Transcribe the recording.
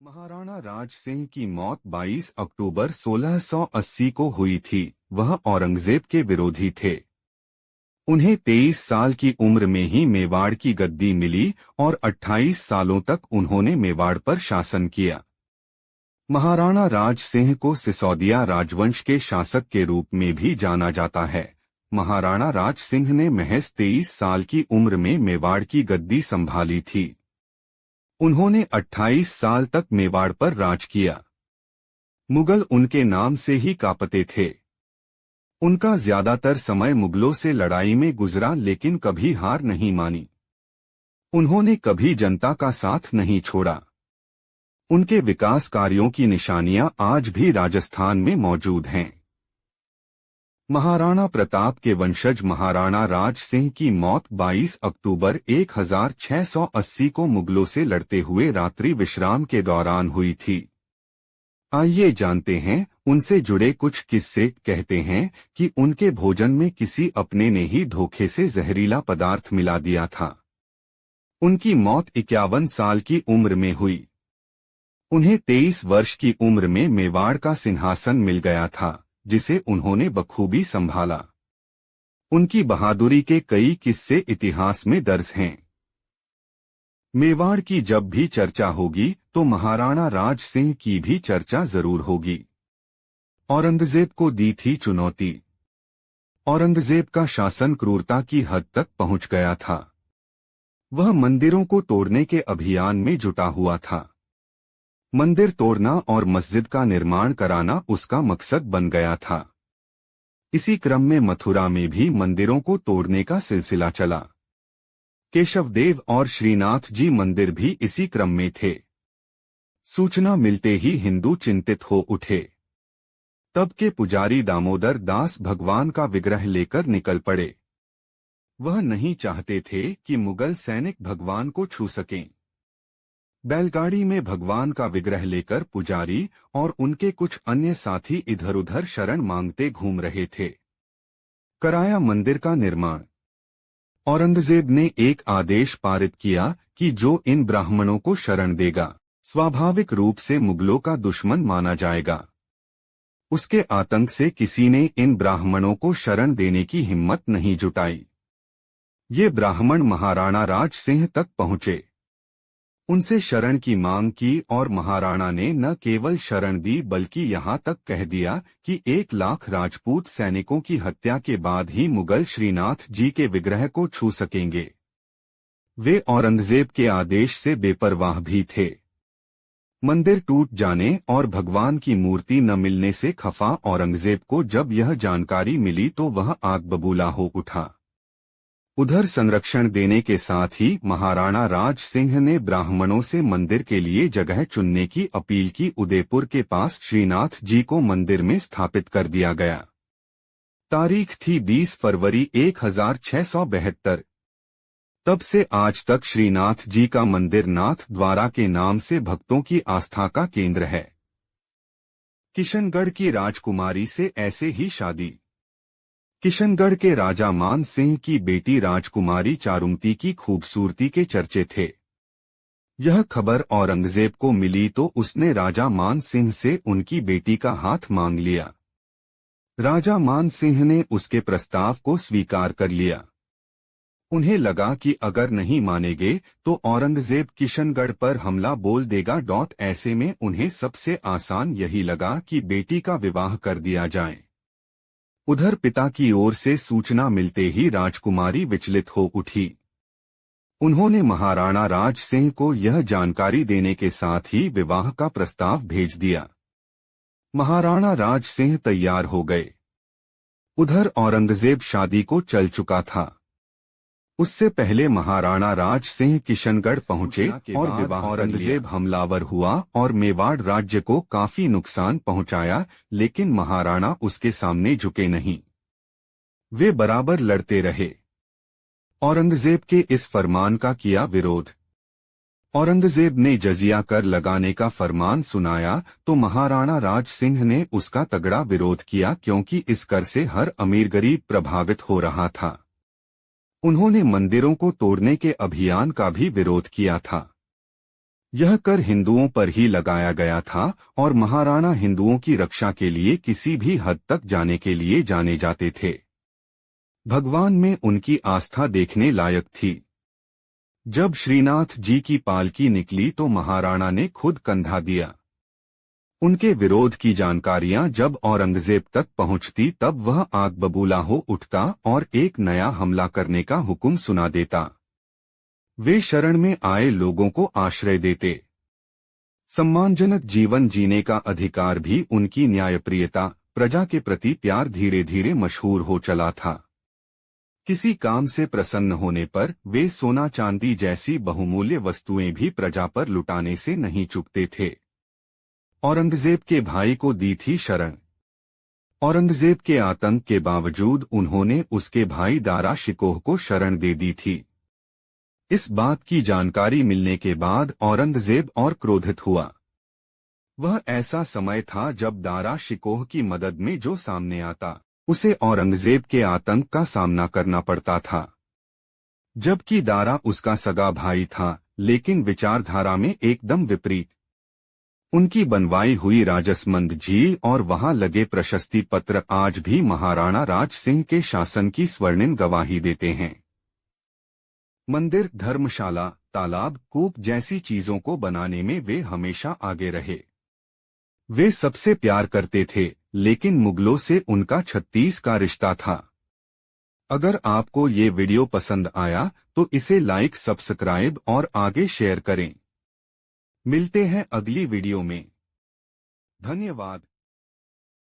महाराणा राज सिंह की मौत 22 अक्टूबर 1680 को हुई थी। वह औरंगजेब के विरोधी थे। उन्हें 23 साल की उम्र में ही मेवाड़ की गद्दी मिली और 28 सालों तक उन्होंने मेवाड़ पर शासन किया। महाराणा राज सिंह को सिसोदिया राजवंश के शासक के रूप में भी जाना जाता है। महाराणा राज सिंह ने महज 23 साल की उम्र में मेवाड़ की गद्दी संभाली थी। उन्होंने 28 साल तक मेवाड़ पर राज किया। मुगल उनके नाम से ही कांपते थे। उनका ज्यादातर समय मुगलों से लड़ाई में गुजरा, लेकिन कभी हार नहीं मानी। उन्होंने कभी जनता का साथ नहीं छोड़ा। उनके विकास कार्यों की निशानियां आज भी राजस्थान में मौजूद हैं। महाराणा प्रताप के वंशज महाराणा राज सिंह की मौत 22 अक्टूबर 1680 को मुगलों से लड़ते हुए रात्रि विश्राम के दौरान हुई थी। आइए जानते हैं उनसे जुड़े कुछ किस्से। कहते हैं कि उनके भोजन में किसी अपने ने ही धोखे से जहरीला पदार्थ मिला दिया था। उनकी मौत 51 साल की उम्र में हुई। उन्हें 23 वर्ष की उम्र में मेवाड़ का सिंहासन मिल गया था, जिसे उन्होंने बखूबी संभाला। उनकी बहादुरी के कई किस्से इतिहास में दर्ज हैं। मेवाड़ की जब भी चर्चा होगी तो महाराणा राज सिंह की भी चर्चा जरूर होगी। औरंगजेब को दी थी चुनौती। औरंगजेब का शासन क्रूरता की हद तक पहुंच गया था। वह मंदिरों को तोड़ने के अभियान में जुटा हुआ था। मंदिर तोड़ना और मस्जिद का निर्माण कराना उसका मकसद बन गया था। इसी क्रम में मथुरा में भी मंदिरों को तोड़ने का सिलसिला चला। केशवदेव और श्रीनाथ जी मंदिर भी इसी क्रम में थे। सूचना मिलते ही हिंदू चिंतित हो उठे। तब के पुजारी दामोदर दास भगवान का विग्रह लेकर निकल पड़े। वह नहीं चाहते थे कि मुगल सैनिक भगवान को छू सकें। बैलगाड़ी में भगवान का विग्रह लेकर पुजारी और उनके कुछ अन्य साथी इधर उधर शरण मांगते घूम रहे थे। कराया मंदिर का निर्माण। औरंगजेब ने एक आदेश पारित किया कि जो इन ब्राह्मणों को शरण देगा, स्वाभाविक रूप से मुगलों का दुश्मन माना जाएगा। उसके आतंक से किसी ने इन ब्राह्मणों को शरण देने की हिम्मत नहीं जुटाई। ये ब्राह्मण महाराणा राज सिंह तक पहुंचे। उनसे शरण की मांग की और महाराणा ने न केवल शरण दी बल्कि यहाँ तक कह दिया कि 1 लाख राजपूत सैनिकों की हत्या के बाद ही मुगल श्रीनाथ जी के विग्रह को छू सकेंगे। वे औरंगजेब के आदेश से बेपरवाह भी थे। मंदिर टूट जाने और भगवान की मूर्ति न मिलने से खफा औरंगजेब को जब यह जानकारी मिली तो वह आग बबूला हो उठा। उधर संरक्षण देने के साथ ही महाराणा राज सिंह ने ब्राह्मणों से मंदिर के लिए जगह चुनने की अपील की। उदयपुर के पास श्रीनाथ जी को मंदिर में स्थापित कर दिया गया। तारीख थी 20 फरवरी 1672। तब से आज तक श्रीनाथ जी का मंदिर नाथ द्वारा के नाम से भक्तों की आस्था का केंद्र है। किशनगढ़ की राजकुमारी से ऐसे ही शादी। किशनगढ़ के राजा मान सिंह की बेटी राजकुमारी चारुमती की खूबसूरती के चर्चे थे। यह खबर औरंगजेब को मिली तो उसने राजा मान सिंह से उनकी बेटी का हाथ मांग लिया। राजा मान सिंह ने उसके प्रस्ताव को स्वीकार कर लिया। उन्हें लगा कि अगर नहीं मानेंगे तो औरंगजेब किशनगढ़ पर हमला बोल देगा। ऐसे में उन्हें सबसे आसान यही लगा कि बेटी का विवाह कर दिया जाए। उधर पिता की ओर से सूचना मिलते ही राजकुमारी विचलित हो उठी। उन्होंने महाराणा राज सिंह को यह जानकारी देने के साथ ही विवाह का प्रस्ताव भेज दिया। महाराणा राज सिंह तैयार हो गए। उधर औरंगजेब शादी को चल चुका था। उससे पहले महाराणा राज सिंह किशनगढ़ पहुंचे और विवाह औरंगजेब हमलावर हुआ और मेवाड़ राज्य को काफी नुकसान पहुंचाया, लेकिन महाराणा उसके सामने झुके नहीं। वे बराबर लड़ते रहे। औरंगजेब के इस फरमान का किया विरोध। औरंगजेब ने जजिया कर लगाने का फरमान सुनाया तो महाराणा राज सिंह ने उसका तगड़ा विरोध किया, क्योंकि इस कर से हर अमीर गरीब प्रभावित हो रहा था। उन्होंने मंदिरों को तोड़ने के अभियान का भी विरोध किया था। यह कर हिंदुओं पर ही लगाया गया था और महाराणा हिंदुओं की रक्षा के लिए किसी भी हद तक जाने के लिए जाने जाते थे। भगवान में उनकी आस्था देखने लायक थी। जब श्रीनाथ जी की पालकी निकली तो महाराणा ने खुद कंधा दिया। उनके विरोध की जानकारियां जब औरंगजेब तक पहुंचती तब वह आग बबूला हो उठता और एक नया हमला करने का हुक्म सुना देता। वे शरण में आए लोगों को आश्रय देते। सम्मानजनक जीवन जीने का अधिकार भी उनकी न्यायप्रियता, प्रजा के प्रति प्यार धीरे धीरे मशहूर हो चला था। किसी काम से प्रसन्न होने पर वे सोना चांदी जैसी बहुमूल्य वस्तुएं भी प्रजा पर लुटाने से नहीं चूकते थे। औरंगजेब के भाई को दी थी शरण। औरंगजेब के आतंक के बावजूद उन्होंने उसके भाई दारा शिकोह को शरण दे दी थी। इस बात की जानकारी मिलने के बाद औरंगजेब और क्रोधित हुआ। वह ऐसा समय था जब दारा शिकोह की मदद में जो सामने आता उसे औरंगजेब के आतंक का सामना करना पड़ता था। जबकि दारा उसका सगा भाई था, लेकिन विचारधारा में एकदम विपरीत। उनकी बनवाई हुई राजसमंद झील और वहां लगे प्रशस्ति पत्र आज भी महाराणा राज सिंह के शासन की स्वर्णिम गवाही देते हैं। मंदिर, धर्मशाला, तालाब, कूप जैसी चीजों को बनाने में वे हमेशा आगे रहे। वे सबसे प्यार करते थे, लेकिन मुगलों से उनका 36 का रिश्ता था। अगर आपको ये वीडियो पसंद आया तो इसे लाइक, सब्सक्राइब और आगे शेयर करें। मिलते हैं अगली वीडियो में। धन्यवाद।